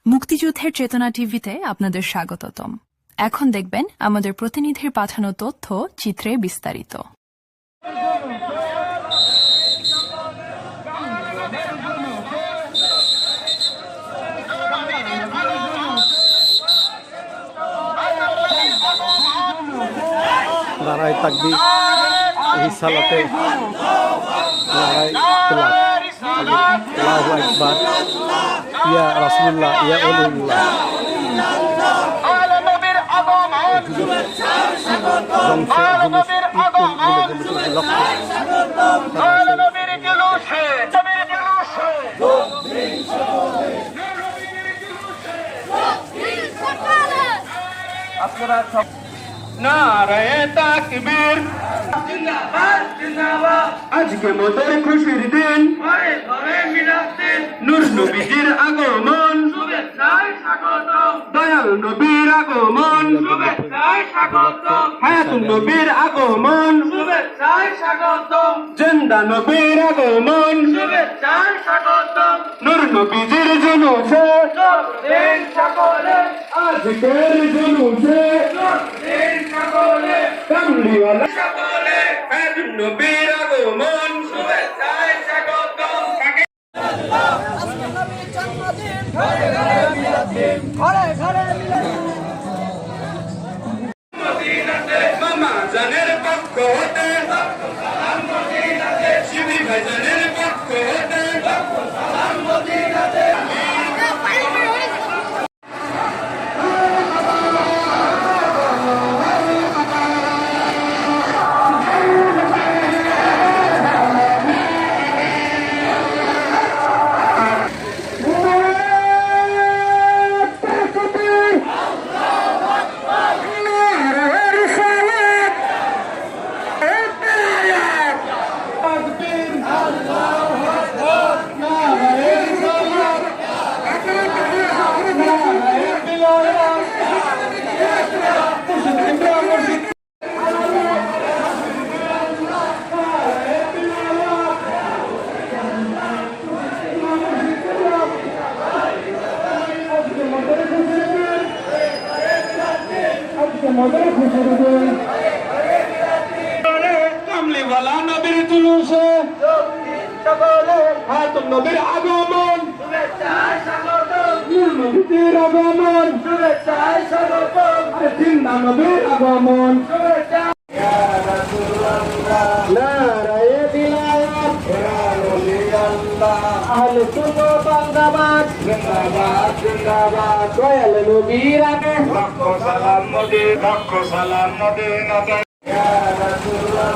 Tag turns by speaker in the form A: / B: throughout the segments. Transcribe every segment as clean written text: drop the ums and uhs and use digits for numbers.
A: মুক্তিযুদ্ধের চেতনা টিভিতে আপনাদের স্বাগতম। এখন দেখবেন আমাদের প্রতিনিধির পাঠানো তথ্য চিত্রে বিস্তারিত।
B: নারায়ে তাকবীর, রিসালাতে নারায়ে তেলাওয়াত, আল্লাহু আকবার, ইয়া রাসূলুল্লাহ, ইয়া ওলিউল্লাহ।
C: নারায়ে তাকবীর, জিন্দাবাদ জিন্দাবাদ। আজকে মোদের খুশির দিন, ঘরে ঘরে মিলাদ দিন। নূর নবীর আগমন, শুভেচ্ছায় স্বাগতম। দয়াল নবীর আগমন, শুভেচ্ছায় স্বাগতম। হায়াতুন নবীর আগমন, শুভেচ্ছায় স্বাগতম। জিন্দা নবীর আগমন, শুভেচ্ছায় স্বাগতম। নূর নবীর জুলুসে দিন সকলে, আজকের জুলুসে দিন সকলে, কামলিওয়ালা সকলে, হায়াতুন নবীর আগমন, শুভেচ্ছায় স্বাগতম।
D: আজকে নবীর জন্মদিন, ঘরে ঘরে মিলাদ দিন, ঘরে ঘরে মিলাদ দিন।
C: মদিনাতে মামা জানের পক্ষ হতে সালাম মদিনাতে, শিবির ভাইজানের পক্ষ হতে সালাম মদিনাতে। কামলিওয়ালা নবীর জুলুসে হায়াতুন নবীর আগমন, শুভেচ্ছায় স্বাগতম। নূর নবীর আগমন, শুভেচ্ছায় স্বাগতম। জিন্দা নবীর আগমন, শুভেচ্ছা। ইয়া রাসূলুল্লাহ, নারায়ে তেলাওয়াত, ইয়া ওলিয়াল্লাহ। আহলে সুন্নাত ওয়াল জামাত, জিন্দাবাদ জিন্দাবাদ। দয়াল নবীর আগে লক্ষ সালাম মদিনা, লক্ষ সালাম মদিনাতে। ইয়া রাসূলুল্লাহ,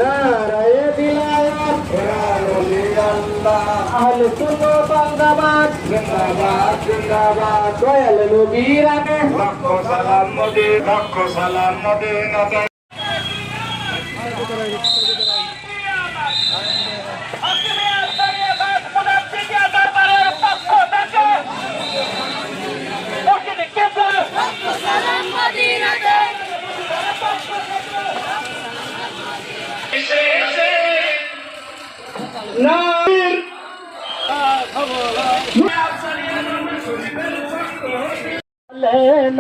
C: নারায়ে তেলাওয়াত, ইয়া ওলিয়াল্লাহ। আহলে সুন্নাত ওয়াল জামাত, জিন্দাবাদ জিন্দাবাদ। দয়াল নবীর আগে লক্ষ সালাম মদিনা, লক্ষ সালাম মদিনাতে।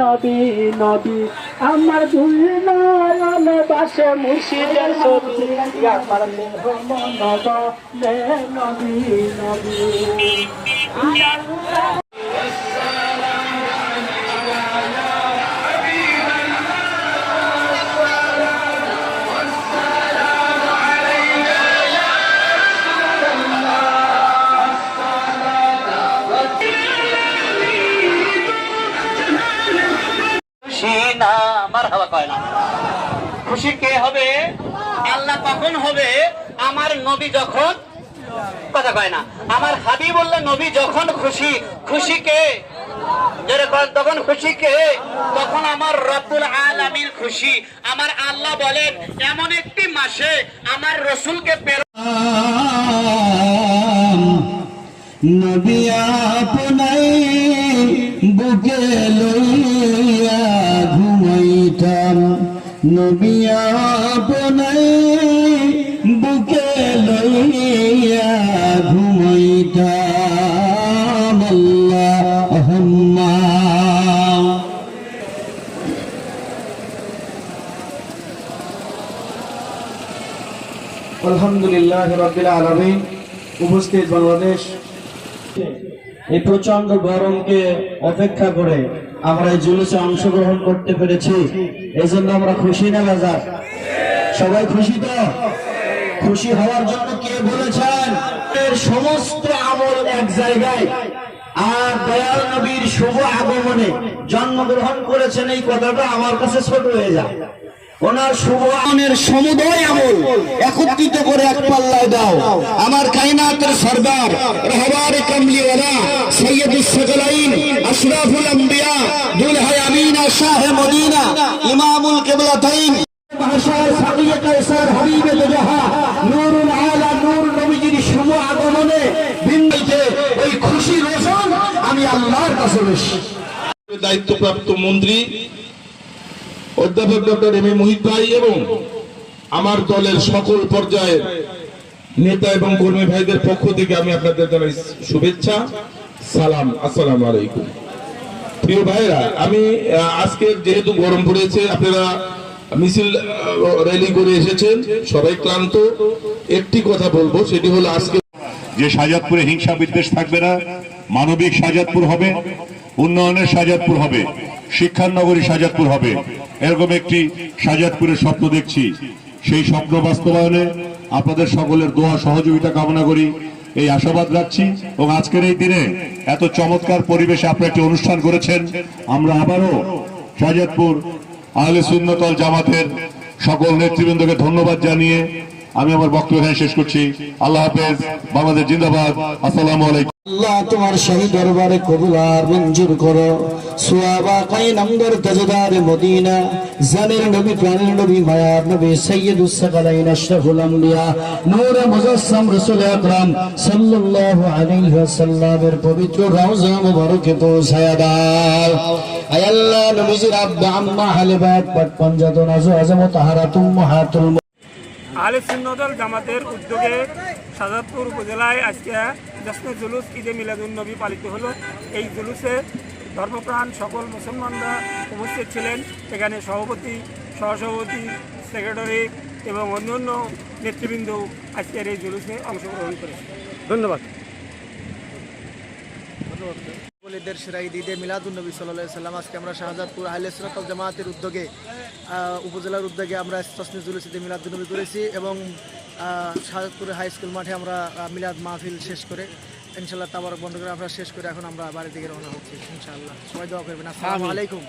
D: নবী নবী আমার দুই নয়ন বাসে মুর্শিদের ছবি, আমার মেহমান লে নবী নবী।
E: খুশি কে হবে? আল্লাহ কখন হবে? আমার নবী যখন, কথা কয় না, আমার হাবিবুল্লাহ নবী যখন খুশি। খুশি কে? তখন খুশি কে? তখন আমার রব্বুল আলামিন খুশি। আমার আল্লাহ বলেন এমন একটি মাসে আমার রসুলকে
F: নবী আপনাই বুকে লইয়া ঘুমাইতাম, নবী আপনাই বুকে লইয়া ঘুমাইতাম। আল্লাহ আল্লাহুম্মা।
B: আলহামদুলিল্লাহ রাব্বিল আলামিন। উপস্থিত বাংলাদেশ,
F: এই প্রচন্ড গরমকে অপেক্ষা করে আমরা এই জুলুসে অংশগ্রহণ করতে পেরেছি, এই জন্য আমরা খুশি না বাজার? সবাই খুশি তো? খুশি হওয়ার জন্য কে বলেছেন এর সমস্ত আমল এক জায়গায়, আর দয়াল নবীর শুভ আগমনে জন্মগ্রহণ করেছেন, এই কথাটা আমার কাছে ছোট হয়ে যায়। ওনার শুভ আগমনের সমুদয় আমল একত্রিত করে এক পাল্লায় দাও। আমার কায়নাতের সরদার রহবারে কামলিওয়ালা সৈয়দুস সাকলাইন আশরাফুল আম্বিয়া দুলহায় আমিনা শাহে মদিনা ইমামুল কিবলাতাইন ভাষার সাকিয়ে কায়সার হাবিবে দুজাহা নূরুল আলা নূর নবীজির শুভ আগমনে ভিন্নতে ওই খুশি রোশন আমি আল্লাহর কাছে বেশি।
G: দায়িত্বপ্রাপ্ত মন্ত্রী অধ্যাপক ডক্টর এম এ মোহিত ভাই এবং আমার দলের সকল পর্যায়ের নেতা এবং কর্মী ভাইদের পক্ষ থেকে আমি আপনাদের জানাই শুভেচ্ছা, সালাম, আসসালামু আলাইকুম। প্রিয় ভাইরা, আমি আজকে যেহেতু গরম পড়েছে, আপনারা মিছিল র্যালি করে এসেছেন, সবাই ক্লান্ত, একটি কথা বলবো, সেটি হলো আজকে
H: যে শাহজাদপুরে হিংসা বিদ্বেষ থাকবে না, মানবিক শাহজাদপুর হবে, উন্নয়নের শাহজাদপুর হবে, শিক্ষার নগরী শাহজাদপুর হবে, এরকম একটি শাহজাদপুরের স্বপ্ন দেখছি। সেই স্বপ্ন বাস্তবায়নে আপনাদের সকলের দোয়া সহযোগিতা কামনা করি, এই আশাবাদ রাখছি। এবং আজকের এই দিনে এত চমৎকার পরিবেশে আপনারা একটি অনুষ্ঠান করেছেন, আমরা আবারও শাহজাদপুর আহলে সুন্নাত ওয়াল জামাতের সকল নেতৃবৃন্দকে ধন্যবাদ জানিয়ে আমি আমার বক্তব্য এখানে শেষ করছি। আল্লাহ হাফেজ, বাংলাদেশ জিন্দাবাদ, আসসালামু আলাইকুম।
F: আল্লাহ তোমার শাহী দরবারে কবুল আর মঞ্জুর করো। সুয়াবা কাইনামদার তাজদারে মদিনা, জানের নবী প্রাণের নবী মায়ার নবী সৈয়দুস সাকলাইন আশরাফুল আম্বিয়া নূরে মুজাসসাম রাসূল আকরাম সাল্লাল্লাহু আলাইহি ওয়াসাল্লামের পবিত্র রওজা মুবারকে পৌঁছায়া দাও। আয় আল্লাহ, নবীজির আব্বা আম্মা হালিবাত পাক পঞ্জাতন আযু আযমত তাহারাতুম মুহাতুল
I: আহলে সুন্নাত ওয়াল জামাতের উদ্যোগে শাহজাদপুর উপজেলায় আজকে জশ্নে জুলুস ঈদে মিলাদুন্নবী পালিত হলো। এই জুলুসে ধর্মপ্রাণ সকল মুসলমানরা উপস্থিত ছিলেন। এখানে সভাপতি, সহসভাপতি, সেক্রেটারি এবং অন্যান্য নেতৃবৃন্দ আজকের এই জুলুসে অংশগ্রহণ করেছে।
B: ধন্যবাদ।
J: বলিদের সেরা ঈদে মিলাদুন্নবী সাল্লাল্লাহু আলাইহি সাল্লাম আজকে আমরা শাহজাদপুর আহলে সুন্নাত ওয়াল জামাতের উদ্যোগে উপজেলার উদ্যোগে আমরা জশ্নে জুলুস ঈদে মিলাদুন্নবী করেছি এবং শাহজাদপুর হাই স্কুল মাঠে আমরা মিলাদ মাহফিল শেষ করে ইনশাআল্লাহ তাবারক বন্ধ করে আমরা শেষ করে এখন আমরা বাড়ির দিকে রওনা হচ্ছি ইনশাআল্লাহ। সবাই দোয়া করবেন। আসসালামু আলাইকুম।